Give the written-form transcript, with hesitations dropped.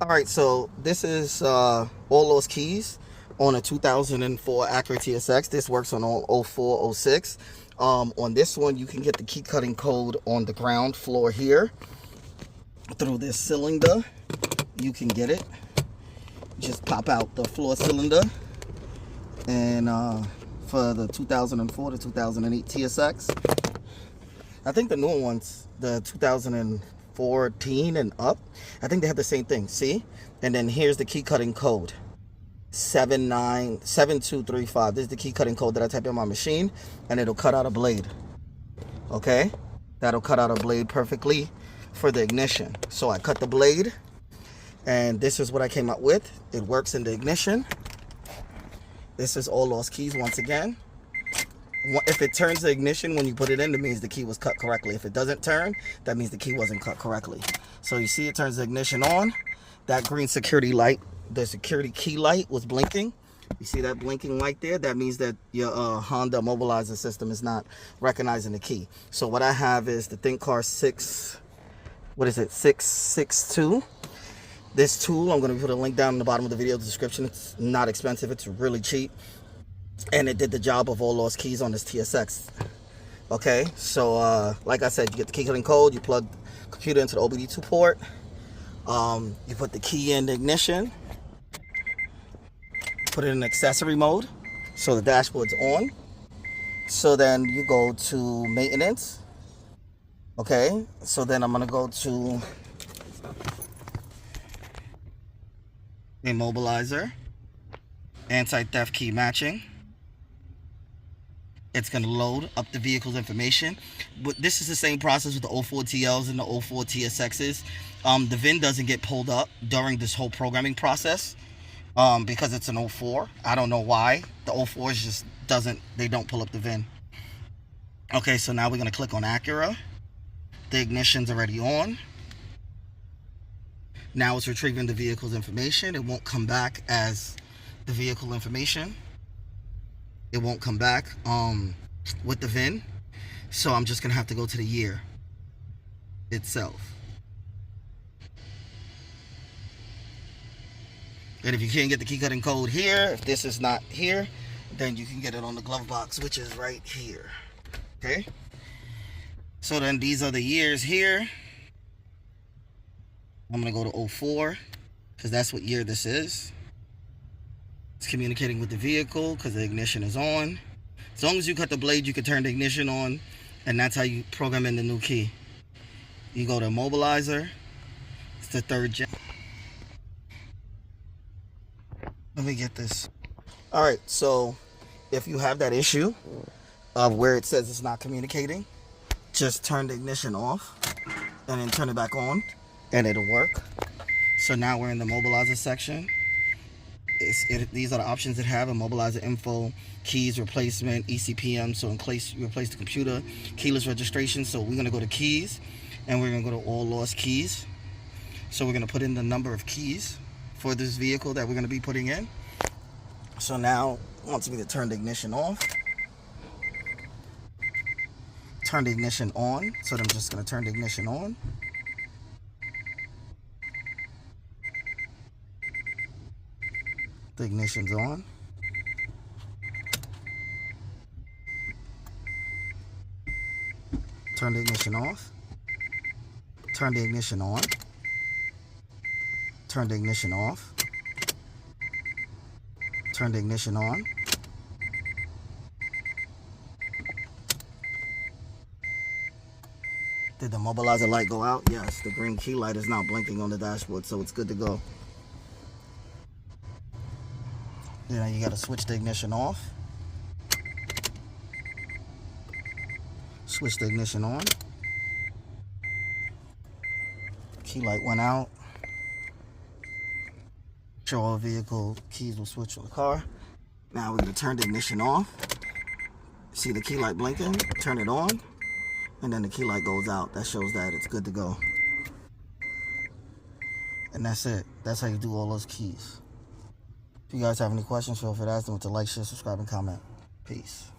Alright, so this is all those keys on a 2004 Acura TSX. This works on all 04, 06. On this one, you can get the key cutting code on the ground floor here. Through this cylinder, you can get it. Just pop out the floor cylinder. And for the 2004 to 2008 TSX, I think the newer ones, the 2014 and up, I think they have the same thing, see? And then here's the key cutting code, 797235. This is the key cutting code that I type in my machine, and it'll cut out a blade, okay? That'll cut out a blade perfectly for the ignition. So I cut the blade, and this is what I came up with. It works in the ignition. This is all lost keys once again. If it turns the ignition when you put it in, that means the key was cut correctly. If it doesn't turn, that means the key wasn't cut correctly. So you see it turns the ignition on. That green security light, the security key light was blinking. You see that blinking light there? That means that your Honda mobilizer system is not recognizing the key. So what I have is the ThinkCar 662. This tool, I'm going to put a link down in the bottom of the video description. It's not expensive. It's really cheap. And it did the job of all lost keys on this TSX. Okay, so like I said, you get the key cutting code, you plug the computer into the OBD2 port, you put the key in the ignition, put it in accessory mode, so the dashboard's on. So then you go to maintenance. Okay, so then I'm gonna go to immobilizer, anti-theft key matching. It's going to load up the vehicle's information. But this is the same process with the 04 TLs and the 04 TSXs. The VIN doesn't get pulled up during this whole programming process because it's an 04. I don't know why. The 04s just they don't pull up the VIN. Okay, so now we're going to click on Acura. The ignition's already on. Now it's retrieving the vehicle's information. It won't come back as the vehicle information. It won't come back with the VIN. So I'm just going to have to go to the year itself. And if you can't get the key cutting code here, if this is not here, then you can get it on the glove box, which is right here. Okay? So then these are the years here. I'm going to go to 04 because that's what year this is. It's communicating with the vehicle because the ignition is on. As long as you cut the blade, you can turn the ignition on, and that's how you program in the new key. You go to immobilizer. It's the 3rd gen. Let me get this. All right, so if you have that issue of where it says it's not communicating, just turn the ignition off and then turn it back on, and it'll work. So now we're in the mobilizer section. These are the options that have immobilizer info, keys replacement, ECPM, so in case you replace the computer, keyless registration. So we're going to go to keys, and we're going to go to all lost keys. So we're going to put in the number of keys for this vehicle that we're going to be putting in. So now it wants me to turn the ignition off, turn the ignition on. So I'm just going to turn the ignition on. The ignition's on. Turn the ignition off. Turn the ignition on. Turn the ignition off. Turn the ignition on. Did the mobilizer light go out? Yes, the green key light is now blinking on the dashboard, so it's good to go. Then you got to switch the ignition off. Switch the ignition on. Key light went out. Show all vehicle keys will switch on the car. Now we're going to turn the ignition off. See the key light blinking? Turn it on. And then the key light goes out. That shows that it's good to go. And that's it. That's how you do all those keys. If you guys have any questions, feel free to ask them with a like, share, subscribe, and comment. Peace.